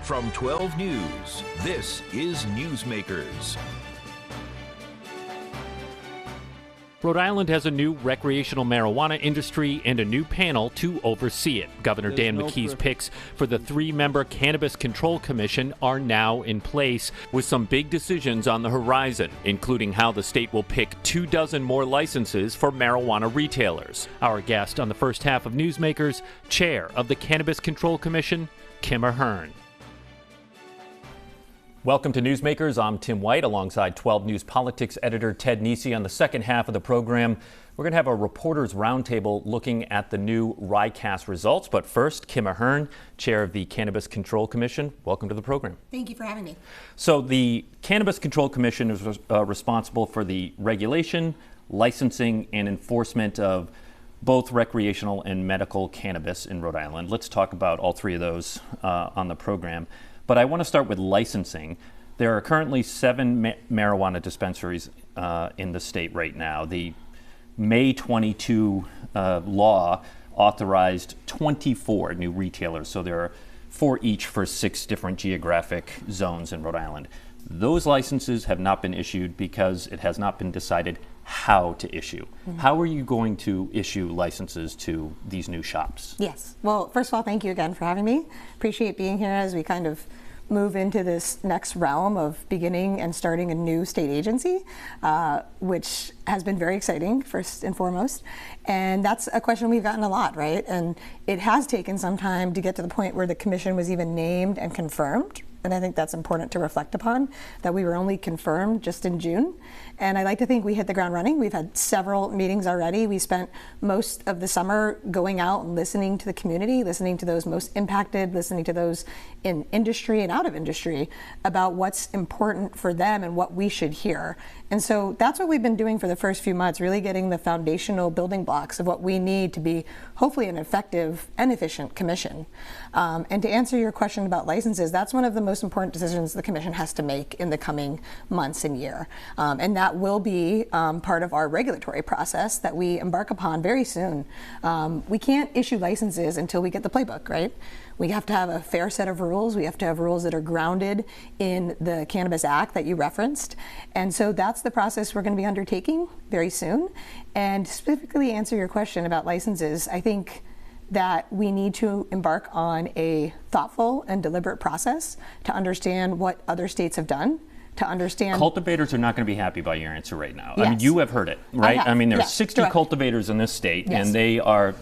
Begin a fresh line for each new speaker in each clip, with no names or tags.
From 12 News, this is Newsmakers.
Rhode Island has a new recreational marijuana industry and a new panel to oversee it. Governor Dan McKee's picks for the 3-member Cannabis Control Commission are now in place, with some big decisions on the horizon, including how the state will pick 24 more licenses for marijuana retailers. Our guest on the first half of Newsmakers, Chair of the Cannabis Control Commission, Kimberly Ahern. Welcome to Newsmakers. I'm Tim White alongside 12 News Politics editor Ted Nesi. On the second half of the program, we're going to have a reporters roundtable looking at the new RICAS results. But first, Kimberly Ahern, chair of the Cannabis Control Commission. Welcome to the program.
Thank you for having me.
So the Cannabis Control Commission is responsible for the regulation, licensing, and enforcement of both recreational and medical cannabis in Rhode Island. Let's talk about all three of those on the program. But I want to start with licensing. There are currently 7 marijuana dispensaries in the state right now. The May 22 law authorized 24 new retailers, so there are 4 each for 6 different geographic zones in Rhode Island. Those licenses have not been issued because it has not been decided how to issue. Mm-hmm. How are you going to issue licenses to these new shops?
Yes. Well, first of all, thank you again for having me. Appreciate being here as we kind of move into this next realm of beginning and starting a new state agency, which has been very exciting, first and foremost. And that's a question we've gotten a lot, right? And it has taken some time to get to the point where the commission was even named and confirmed. And I think that's important to reflect upon, that we were only confirmed just in June. And I like to think we hit the ground running. We've had several meetings already. We spent most of the summer going out and listening to the community, listening to those most impacted, listening to those in industry and out of industry about what's important for them and what we should hear. And so that's what we've been doing for the first few months, really getting the foundational building blocks of what we need to be hopefully an effective and efficient commission. And to answer your question about licenses, that's one of the most important decisions the commission has to make in the coming months and year. And that will be part of our regulatory process that we embark upon very soon. We can't issue licenses until we get the playbook, right? We have to have a fair set of rules. We have to have rules that are grounded in the Cannabis Act that you referenced. And so that's the process we're going to be undertaking very soon. And specifically answer your question about licenses, I think that we need to embark on a thoughtful and deliberate process to understand what other states have done, to understand.
Cultivators are not going to be happy about your answer right now.
Yes.
I mean, you have heard it, right? I mean, there are
Yes.
60
Correct.
cultivators in this state,
Yes.
and they are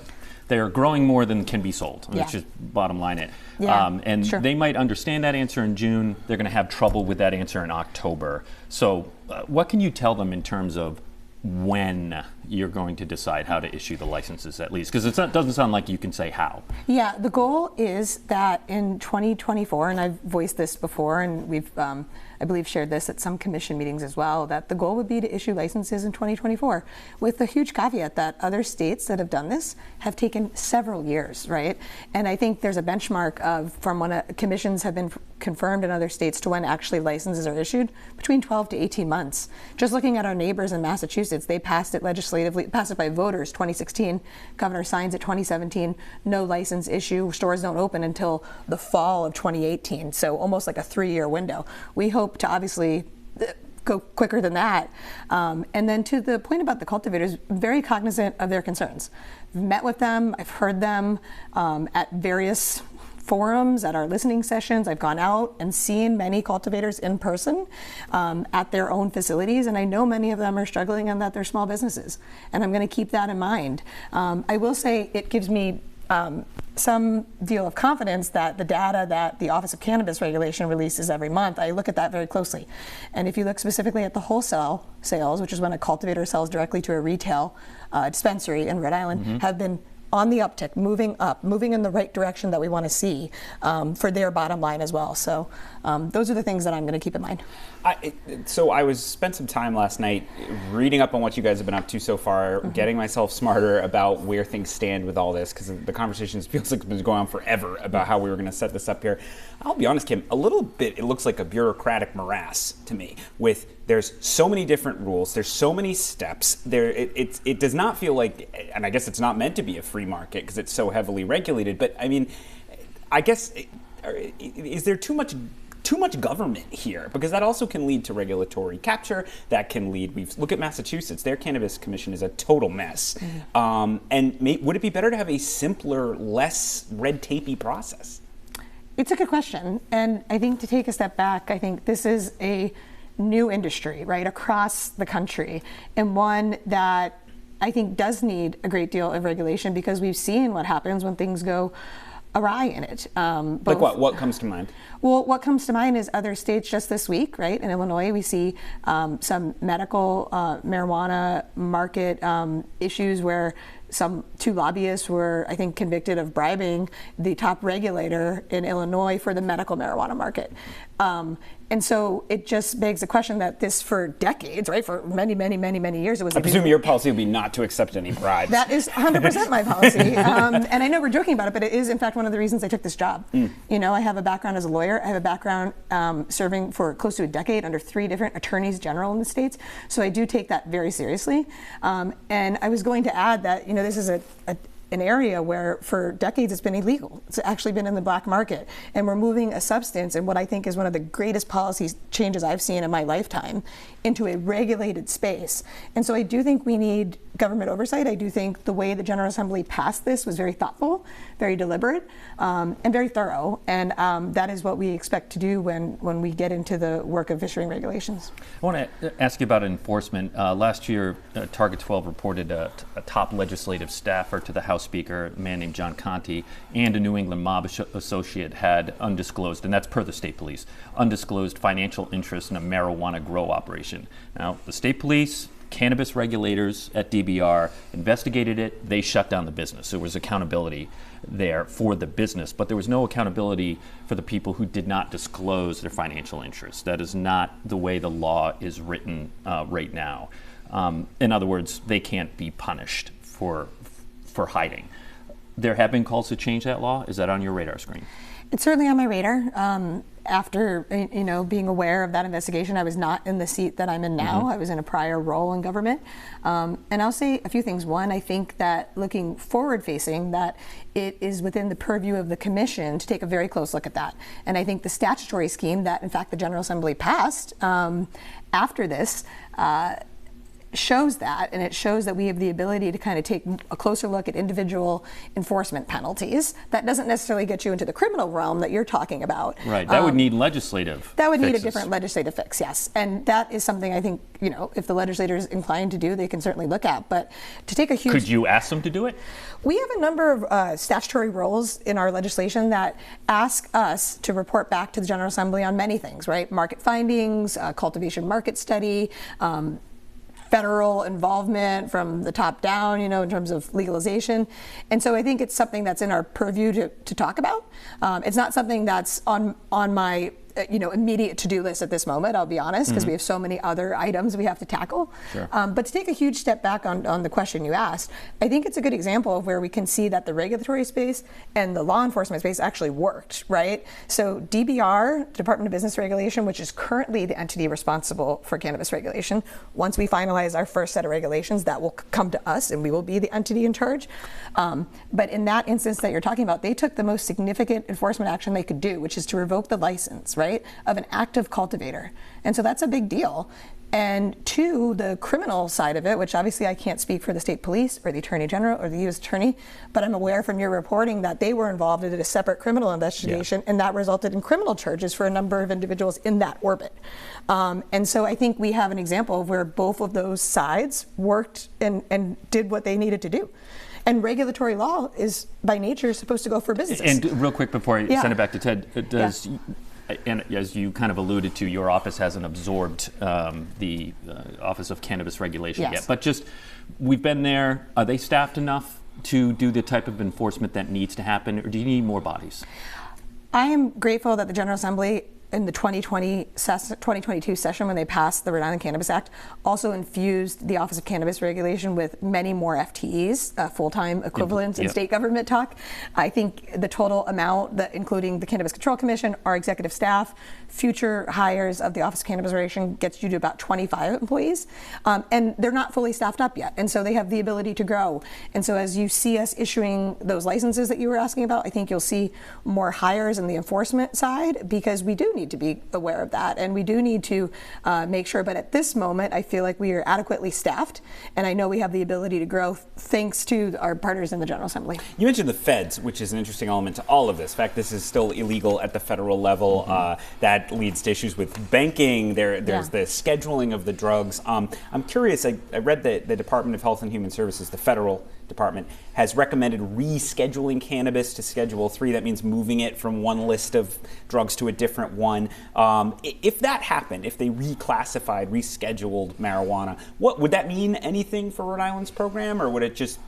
growing more than can be sold.
Yeah.
Let's just bottom line it.
Yeah,
and
sure.
they might understand that answer in June. They're going to have trouble with that answer in October. So what can you tell them in terms of when you're going to decide how to issue the licenses, at least? Because it doesn't sound like you can say how.
Yeah, the goal is that in 2024, and I've voiced this before, and we've, I believe, shared this at some commission meetings as well, that the goal would be to issue licenses in 2024, with the huge caveat that other states that have done this have taken several years, right? And I think there's a benchmark of from when commissions have been confirmed in other states to when actually licenses are issued, between 12 to 18 months. Just looking at our neighbors in Massachusetts, they passed it legislatively, passed it by voters 2016, governor signs it 2017, no license issue, stores don't open until the fall of 2018, so almost like a 3-year window. We hope to obviously go quicker than that. And then to the point about the cultivators, very cognizant of their concerns. I've met with them, I've heard them at various forums, at our listening sessions. I've gone out and seen many cultivators in person at their own facilities, and I know many of them are struggling and that they're small businesses, and I'm going to keep that in mind. I will say it gives me some deal of confidence that the data that the Office of Cannabis Regulation releases every month, I look at that very closely. And if you look specifically at the wholesale sales, which is when a cultivator sells directly to a retail dispensary in Rhode Island, have been on the uptick, moving up, moving in the right direction that we want to see for their bottom line as well. So those are the things that I'm going to keep in mind.
So I spent some time last night reading up on what you guys have been up to so far, getting myself smarter about where things stand with all this, because the conversations feels like it's been going on forever about how we were going to set this up here. I'll be honest, Kim, a little bit it looks like a bureaucratic morass to me. There's so many different rules, there's so many steps. It does not feel like, and I guess it's not meant to be a free market because it's so heavily regulated. But I mean, I guess is there too much government here? Because that also can lead to regulatory capture. That can lead. Look at Massachusetts. Their cannabis commission is a total mess. And would it be better to have a simpler, less red tapey process?
It's a good question, and I think to take a step back, I think this is a new industry, right, across the country, and one that I think does need a great deal of regulation, because we've seen what happens when things go awry in it.
Like what? What comes to mind?
Well, what comes to mind is other states just this week, right? In Illinois, we see some medical marijuana market issues where two lobbyists were, I think, convicted of bribing the top regulator in Illinois for the medical marijuana market. And so it just begs the question that this, for decades, right, for many, many, many, many years, it was.
I presume your policy would be not to accept any bribes.
That is 100% my policy. And I know we're joking about it, but it is, in fact, one of the reasons I took this job. You know, I have a background as a lawyer. I have a background serving for close to a decade under 3 different attorneys general in the states. So I do take that very seriously. And I was going to add that, you know, this is an area where for decades it's been illegal. It's actually been in the black market. And we're moving a substance in what I think is one of the greatest policy changes I've seen in my lifetime into a regulated space. And so I do think we need government oversight. I do think the way the General Assembly passed this was very thoughtful, very deliberate, and very thorough. And that is what we expect to do when we get into the work of issuing regulations.
I want to ask you about enforcement. Last year, Target 12 reported a top legislative staffer to the House Speaker, a man named John Conte, and a New England mob associate had undisclosed, and that's per the state police, undisclosed financial interest in a marijuana grow operation. Now, the state police, cannabis regulators at DBR investigated it. They shut down the business. There was accountability there for the business, but there was no accountability for the people who did not disclose their financial interests. That is not the way the law is written right now. In other words, they can't be punished for hiding. There have been calls to change that law. Is that on your radar screen?
It's certainly on my radar. After being aware of that investigation, I was not in the seat that I'm in now. I was in a prior role in government. And I'll say a few things. One, I think that looking forward-facing, that it is within the purview of the commission to take a very close look at that. And I think the statutory scheme that, in fact, the General Assembly passed after this shows that, and it shows that we have the ability to kind of take a closer look at individual enforcement penalties. That doesn't necessarily get you into the criminal realm that you're talking about.
Right, that would need legislative
That would
fixes.
need a different legislative fix, yes. And that is something I think, if the legislator is inclined to do, they can certainly look at. But to take a huge...
Could you ask them to do it?
We have a number of statutory roles in our legislation that ask us to report back to the General Assembly on many things, right? Market findings, cultivation market study, federal involvement from the top down, in terms of legalization. And so I think it's something that's in our purview to talk about. It's not something that's on my immediate to-do list at this moment, I'll be honest, because we have so many other items we have to tackle.
Sure.
But to take a huge step back on the question you asked, I think it's a good example of where we can see that the regulatory space and the law enforcement space actually worked, right? So DBR, Department of Business Regulation, which is currently the entity responsible for cannabis regulation, once we finalize our first set of regulations, that will come to us and we will be the entity in charge. But in that instance that you're talking about, they took the most significant enforcement action they could do, which is to revoke the license, right, of an active cultivator. And so that's a big deal. And two, the criminal side of it, which obviously I can't speak for the state police or the attorney general or the U.S. attorney, but I'm aware from your reporting that they were involved in a separate criminal investigation, and that resulted in criminal charges for a number of individuals in that orbit. And so I think we have an example of where both of those sides worked and did what they needed to do. And regulatory law is, by nature, supposed to go for businesses.
And real quick before I send it back to Ted, and as you kind of alluded to, your office hasn't absorbed the Office of Cannabis Regulation yet. But just, we've been there. Are they staffed enough to do the type of enforcement that needs to happen, or do you need more bodies?
I am grateful that the General Assembly in the 2022 session, when they passed the Rhode Island Cannabis Act, also infused the Office of Cannabis Regulation with many more FTEs, full-time equivalents in state government talk. I think the total amount, including the Cannabis Control Commission, our executive staff, future hires of the Office of Cannabis Regulation, gets you to about 25 employees. And they're not fully staffed up yet. And so they have the ability to grow. And so as you see us issuing those licenses that you were asking about, I think you'll see more hires in the enforcement side, because we do need to be aware of that. And we do need to make sure. But at this moment, I feel like we are adequately staffed. And I know we have the ability to grow thanks to our partners in the General Assembly.
You mentioned the feds, which is an interesting element to all of this. In fact, this is still illegal at the federal level. That leads to issues with banking. There's the scheduling of the drugs. I'm curious, I read that the Department of Health and Human Services, the federal department, has recommended rescheduling cannabis to Schedule 3. That means moving it from one list of drugs to a different one. If that happened, if they rescheduled marijuana, what would that mean? Anything for Rhode Island's program, or would it just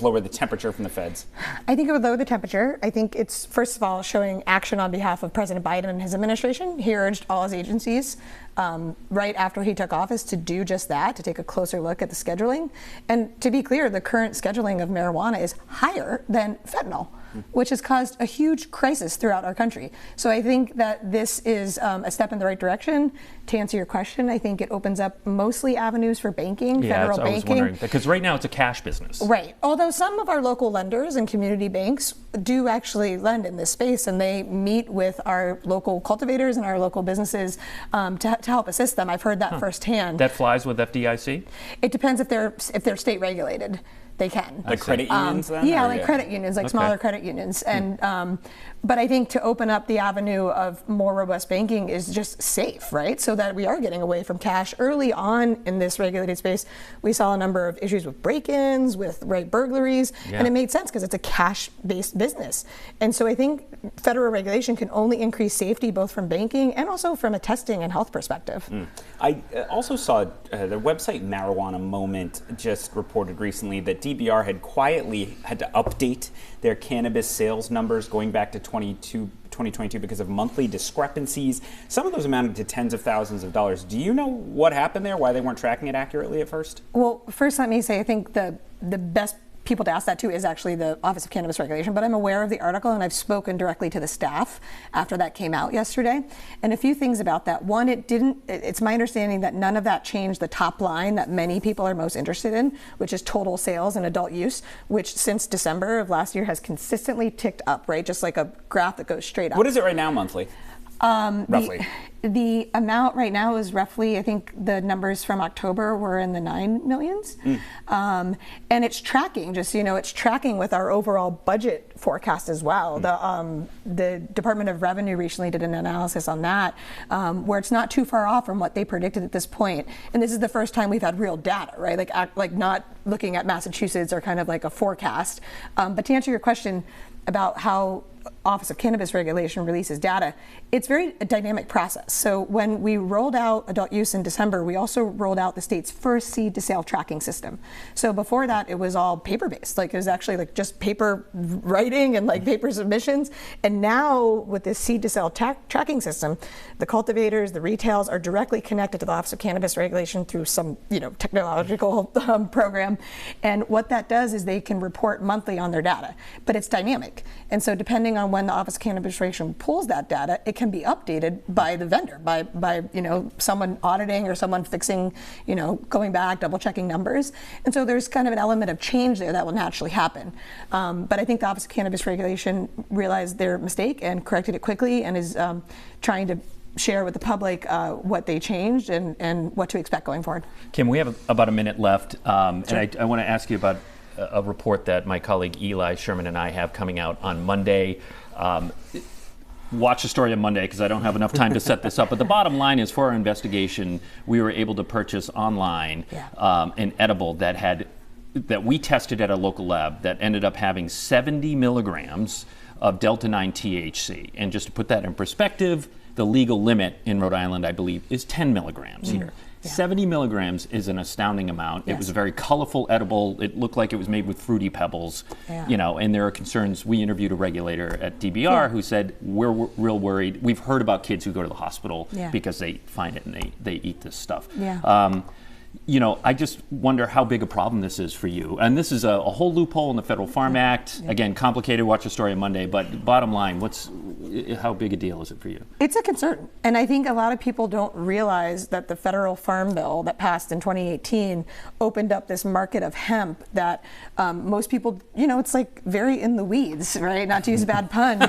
lower the temperature from the feds?
I think it would lower the temperature. I think it's, first of all, showing action on behalf of President Biden and his administration. He urged all his agencies right after he took office to do just that, to take a closer look at the scheduling. And to be clear, the current scheduling of marijuana is higher than fentanyl, which has caused a huge crisis throughout our country. So I think that this is a step in the right direction. To answer your question, I think it opens up mostly avenues for banking, federal banking. I was wondering,
because right now it's a cash business.
Right. Although some of our local lenders and community banks do actually lend in this space, and they meet with our local cultivators and our local businesses to help assist them. I've heard that firsthand.
That flies with FDIC?
It depends if they're state regulated. They can.
Like credit unions then?
Yeah, like credit unions, like smaller credit unions. And but I think to open up the avenue of more robust banking is just safe, right? So that we are getting away from cash. Early on in this regulated space, we saw a number of issues with break-ins, with burglaries, and it made sense because it's a cash-based business. And so I think federal regulation can only increase safety, both from banking and also from a testing and health perspective.
I also saw the website Marijuana Moment just reported recently that DBR had quietly had to update their cannabis sales numbers going back to 2022 because of monthly discrepancies. Some of those amounted to tens of thousands of dollars. Do you know what happened there, why they weren't tracking it accurately at first?
Well, first let me say I think the best people to ask that to is actually the Office of Cannabis Regulation, but I'm aware of the article and I've spoken directly to the staff after that came out yesterday. And a few things about that. One, it's my understanding that none of that changed the top line that many people are most interested in, which is total sales and adult use, which since December of last year has consistently ticked up, right? Just like a graph that goes straight up.
What is it right now monthly? Roughly.
The amount right now is roughly, I think the numbers from October were in the 9 millions. And it's tracking, it's tracking with our overall budget forecast as well. The Department of Revenue recently did an analysis on that, where it's not too far off from what they predicted at this point. And this is the first time we've had real data, right? Like not looking at Massachusetts or kind of like a forecast. But to answer your question about how Office of Cannabis Regulation releases data, it's very a dynamic process. So when we rolled out adult use in December, we also rolled out the state's first seed to sale tracking system. So before that, it was all paper-based. Like it was actually like just paper writing and like paper submissions. And now with this seed to sale tracking system, the cultivators, the retails are directly connected to the Office of Cannabis Regulation through some technological program. And what that does is they can report monthly on their data, but it's dynamic. And so depending on when the Office of Cannabis Regulation pulls that data, it can be updated by the vendor, by someone auditing or someone fixing, going back, double checking numbers. And so there's kind of an element of change there that will naturally happen. But I think the Office of Cannabis Regulation realized their mistake and corrected it quickly and is trying to share with the public what they changed and what to expect going forward.
Kim, we have about a minute left, sure. And I want to ask you about a report that my colleague Eli Sherman and I have coming out on Monday. Watch the story on Monday because I don't have enough time to set this up. But the bottom line is, for our investigation, we were able to purchase online an edible that we tested at a local lab that ended up having 70 milligrams of Delta 9 THC. And just to put that in perspective, the legal limit in Rhode Island, I believe, is 10 milligrams here.
Yeah.
70 milligrams is an astounding amount.
Yes.
It was a very colorful edible. It looked like it was made with Fruity Pebbles, and there are concerns. We interviewed a regulator at DBR who said, we're real worried. We've heard about kids who go to the hospital because they find it and they eat this stuff.
Yeah.
I just wonder how big a problem this is for you. And this is a whole loophole in the Federal Farm Act. Again, complicated. Watch the story on Monday. But bottom line, how big a deal is it for you?
It's a concern. And I think a lot of people don't realize that the federal farm bill that passed in 2018 opened up this market of hemp that most people, it's like very in the weeds, right? Not to use a bad pun,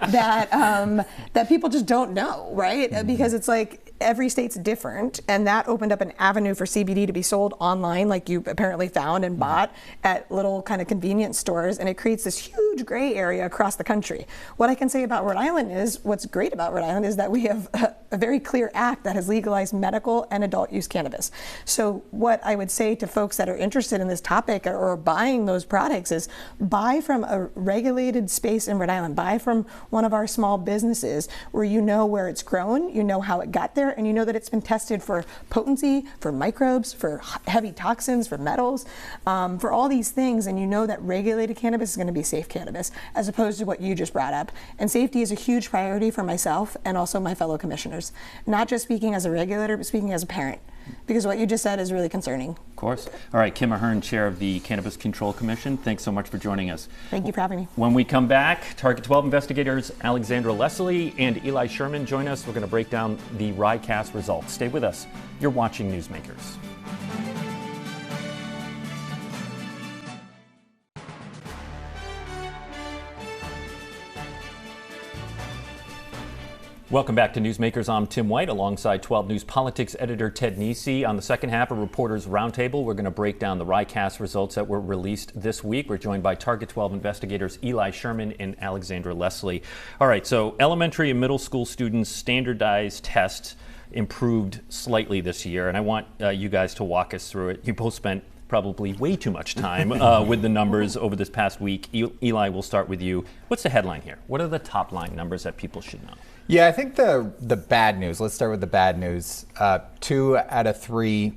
that people just don't know, right? Because it's like, every state's different, and that opened up an avenue for CBD to be sold online, like you apparently found and bought at little kind of convenience stores, and it creates this huge gray area across the country. What I can say about Rhode Island is, what's great about Rhode Island is that we have a very clear act that has legalized medical and adult use cannabis. So what I would say to folks that are interested in this topic or buying those products is buy from a regulated space in Rhode Island, buy from one of our small businesses where you know where it's grown, you know how it got there, and you know that it's been tested for potency, for microbes, for heavy toxins, for metals, for all these things, and you know that regulated cannabis is going to be safe cannabis, as opposed to what you just brought up. And safety is a huge priority for myself and also my fellow commissioners, not just speaking as a regulator, but speaking as a parent, because what you just said is really concerning.
Of course. All right, Kim Ahern, Chair of the Cannabis Control Commission, thanks so much for joining us.
Thank you for having me.
When we come back, Target 12 investigators Alexandra Leslie and Eli Sherman join us. We're going to break down the RICAS results. Stay with us. You're watching Newsmakers. Welcome back to Newsmakers. I'm Tim White alongside 12 News Politics editor Ted Nesi. On the second half of Reporters Roundtable, we're going to break down the RICAS results that were released this week. We're joined by Target 12 investigators Eli Sherman and Alexandra Leslie. All right, so elementary and middle school students' standardized tests improved slightly this year, and I want you guys to walk us through it. You both spent probably way too much time with the numbers over this past week. Eli, we'll start with you. What's the headline here? What are the top line numbers that people should know?
Yeah, I think the bad news, let's start with the bad news. 2 out of 3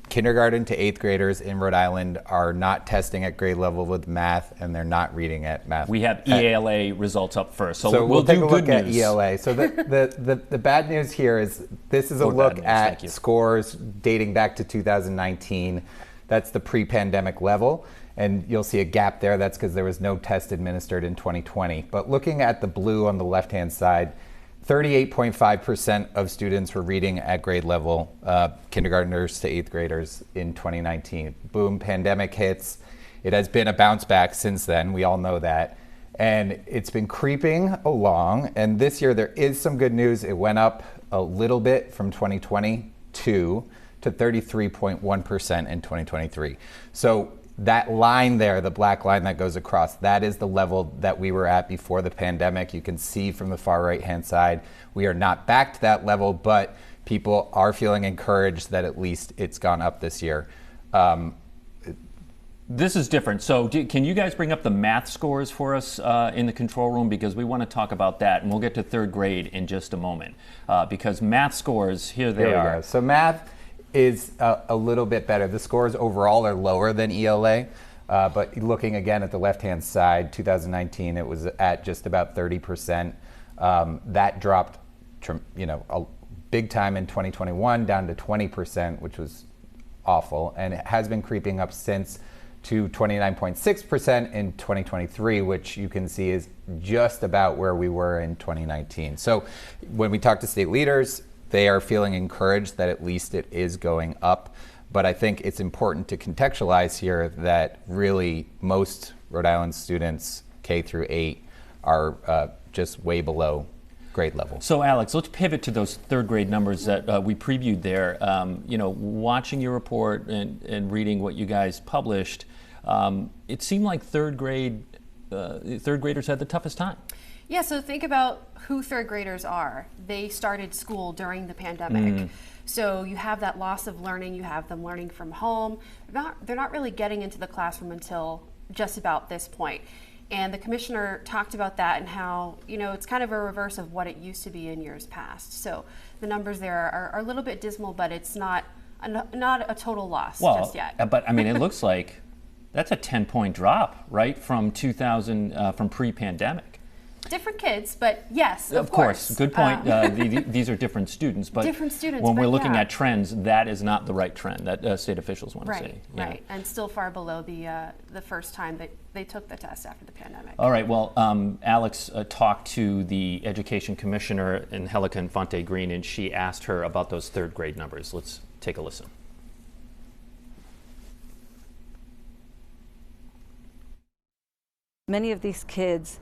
kindergarten to 8th graders in Rhode Island are not testing at grade level with math, and they're not reading at math.
We have ELA results up first, so we'll
take
do
a look
good
at
news.
ELA. So the bad news here is this is a look at scores dating back to 2019. That's the pre-pandemic level. And you'll see a gap there. That's because there was no test administered in 2020. But looking at the blue on the left-hand side, 38.5% of students were reading at grade level, kindergartners to 8th graders in 2019. Boom, pandemic hits. It has been a bounce back since then. We all know that. And it's been creeping along. And this year there is some good news. It went up a little bit from 2022 to 33.1% in 2023. So that line there, the black line that goes across, that is the level that we were at before the pandemic. You can see from the far right-hand side, we are not back to that level, but people are feeling encouraged that at least it's gone up this year.
This is different. So can you guys bring up the math scores for us in the control room? Because we want to talk about that, and we'll get to 3rd grade in just a moment. Because math scores, here they are.
So math is a little bit better. The scores overall are lower than ELA, but looking again at the left-hand side, 2019, it was at just about 30%. That dropped, a big time in 2021, down to 20%, which was awful, and it has been creeping up since to 29.6% in 2023, which you can see is just about where we were in 2019. So when we talk to state leaders, they are feeling encouraged that at least it is going up. But I think it's important to contextualize here that really most Rhode Island students, K through 8, are just way below grade level.
So Alex, let's pivot to those 3rd grade numbers that we previewed there. Watching your report and reading what you guys published, it seemed like 3rd graders had the toughest time.
Yeah, so think about who 3rd graders are. They started school during the pandemic. So you have that loss of learning, you have them learning from home. They're not really getting into the classroom until just about this point. And the commissioner talked about that and how, it's kind of a reverse of what it used to be in years past. So the numbers there are a little bit dismal, but it's not a total loss just yet.
But I mean, it looks like that's a 10-point drop, right, from from pre-pandemic.
Different kids, but yes,
of course. Good point. These are different students, but when we're looking at trends, that is not the right trend that state officials want to see.
Right, and still far below the first time that they took the test after the pandemic.
All right, well, Alex talked to the education commissioner, Angelica Infante Green, and she asked her about those third grade numbers. Let's take a listen.
Many of these kids,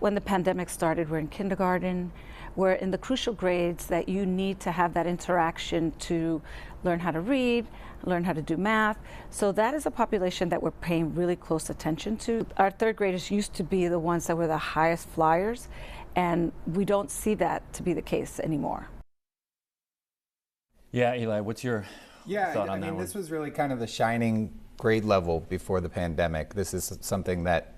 when the pandemic started, were in kindergarten, were in the crucial grades that you need to have that interaction to learn how to read, learn how to do math. So that is a population that we're paying really close attention to. Our third graders used to be the ones that were the highest flyers, and we don't see that to be the case anymore.
Yeah, Eli, what's your thought on that one?
This was really kind of the shining grade level before the pandemic. This is something that,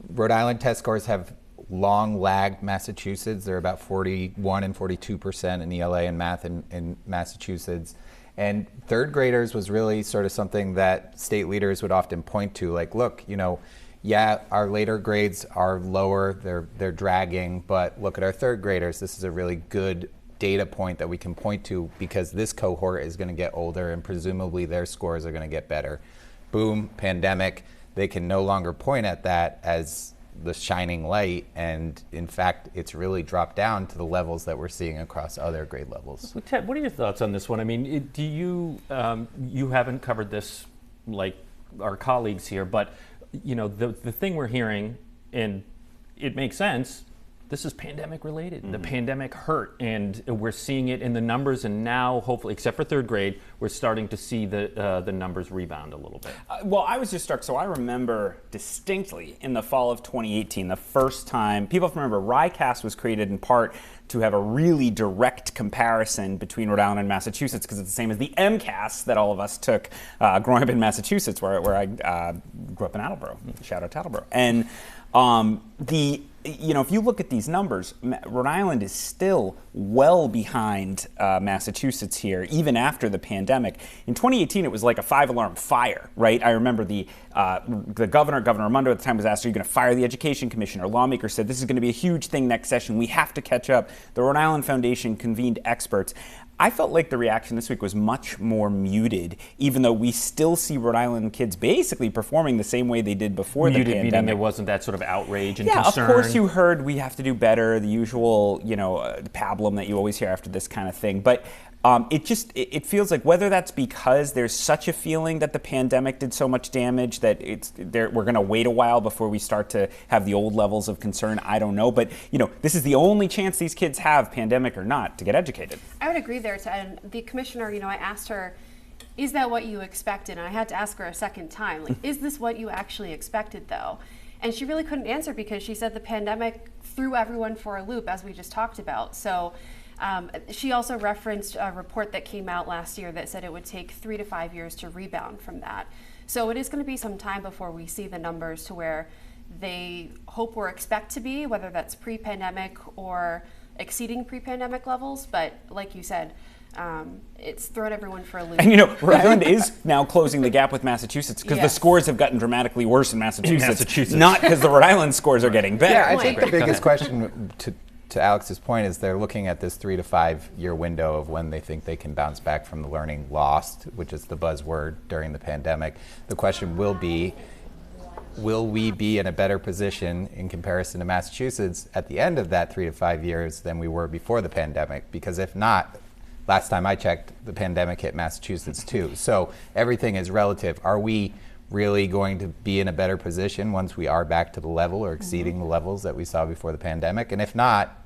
Rhode Island test scores have long lagged Massachusetts. They're about 41 and 42% in ELA and math in Massachusetts. And third graders was really sort of something that state leaders would often point to, like, look, our later grades are lower, they're dragging, but look at our third graders. This is a really good data point that we can point to because this cohort is going to get older and presumably their scores are going to get better. Boom, pandemic. They can no longer point at that as the shining light, and in fact, it's really dropped down to the levels that we're seeing across other grade levels.
Ted, what are your thoughts on this one? I mean, do you you haven't covered this like our colleagues here, but the thing we're hearing, and it makes sense. This is pandemic related. Mm-hmm. The pandemic hurt, and we're seeing it in the numbers. And now, hopefully, except for third grade, we're starting to see the numbers rebound a little bit.
Well, I was just struck. So I remember distinctly in the fall of 2018, the first time people remember RICAS was created in part to have a really direct comparison between Rhode Island and Massachusetts because it's the same as the MCAS that all of us took growing up in Massachusetts, where I grew up in Attleboro. Shout out to Attleboro. And if you look at these numbers, Rhode Island is still well behind Massachusetts here, even after the pandemic. In 2018, it was like a 5-alarm fire, right? I remember the Governor Raimondo at the time was asked, are you going to fire the education commissioner? Lawmakers said, this is going to be a huge thing next session. We have to catch up. The Rhode Island Foundation convened experts. I felt like the reaction this week was much more muted, even though we still see Rhode Island kids basically performing the same way they did before the pandemic.
Meaning there wasn't that sort of outrage and concern.
Yeah, of course you heard we have to do better, the usual, pablum that you always hear after this kind of thing. But it feels like whether that's because there's such a feeling that the pandemic did so much damage that we're going to wait a while before we start to have the old levels of concern. I don't know. But, this is the only chance these kids have, pandemic or not, to get educated.
I would agree there. And the commissioner, I asked her, is that what you expected? And I had to ask her a second time, like, is this what you actually expected, though? And she really couldn't answer because she said the pandemic threw everyone for a loop, as we just talked about. So she also referenced a report that came out last year that said it would take 3 to 5 years to rebound from that. So it is going to be some time before we see the numbers to where they hope or expect to be, whether that's pre-pandemic or exceeding pre-pandemic levels. But like you said, it's thrown everyone for a loop.
And Rhode Island is now closing the gap with Massachusetts because the scores have gotten dramatically worse in Massachusetts. Not because the Rhode Island scores are getting better.
Yeah, I think the biggest question to Alex's point is they're looking at this 3 to 5 year window of when they think they can bounce back from the learning lost, which is the buzzword during the pandemic. The question will be, will we be in a better position in comparison to Massachusetts at the end of that 3 to 5 years than we were before the pandemic? Because if not, last time I checked, the pandemic hit Massachusetts too. So everything is relative. Are we really going to be in a better position once we are back to the level or exceeding the levels that we saw before the pandemic? And if not,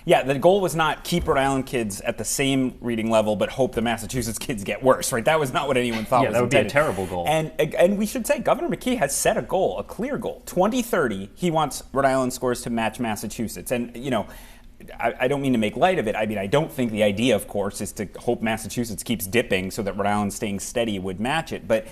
yeah, the goal was not keep Rhode Island kids at the same reading level, but hope the Massachusetts kids get worse, right? That was not what anyone thought was
that would
intended.
be a terrible goal.
And we should say Governor McKee has set a goal, a clear goal. 2030, he wants Rhode Island scores to match Massachusetts. And, I don't mean to make light of it. I mean, I don't think the idea, of course, is to hope Massachusetts keeps dipping so that Rhode Island staying steady would match it. But,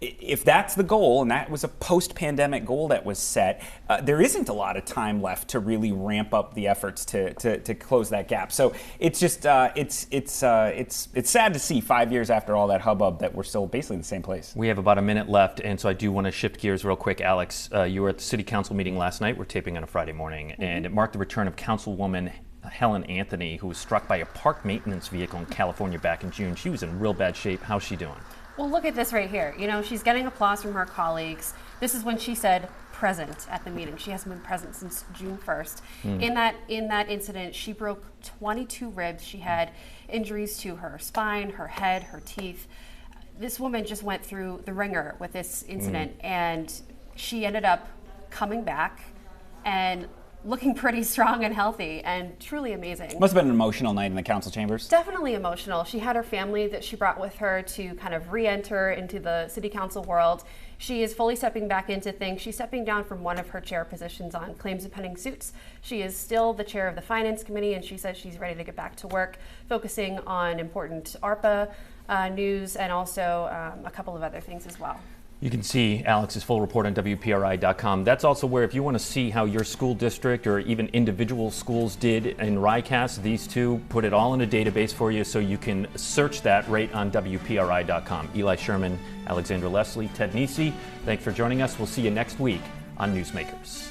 if that's the goal, and that was a post-pandemic goal that was set, there isn't a lot of time left to really ramp up the efforts to close that gap. So it's just it's sad to see 5 years after all that hubbub that we're still basically in the same place.
We have about a minute left, and so I do want to shift gears real quick. Alex, you were at the City Council meeting last night. We're taping on a Friday morning, and it marked the return of Councilwoman Helen Anthony, who was struck by a park maintenance vehicle in California back in June. She was in real bad shape. How's she doing?
Well, look at this right here. You know, she's getting applause from her colleagues. This is when she said present at the meeting. She hasn't been present since June 1st. In that incident, she broke 22 ribs. She had injuries to her spine, her head, her teeth. This woman just went through the ringer with this incident, and she ended up coming back and looking pretty strong and healthy and truly amazing.
Must have been an emotional night in the council chambers.
Definitely emotional. She had her family that she brought with her to kind of re-enter into the city council world. She is fully stepping back into things. She's stepping down from one of her chair positions on claims of pending suits. She is still the chair of the finance committee, and she says she's ready to get back to work, focusing on important ARPA news and also a couple of other things as well.
You can see Alex's full report on WPRI.com. That's also where, if you want to see how your school district or even individual schools did in RICAS, these two put it all in a database for you, so you can search that right on WPRI.com. Eli Sherman, Alexandra Leslie, Ted Nesi, thanks for joining us. We'll see you next week on Newsmakers.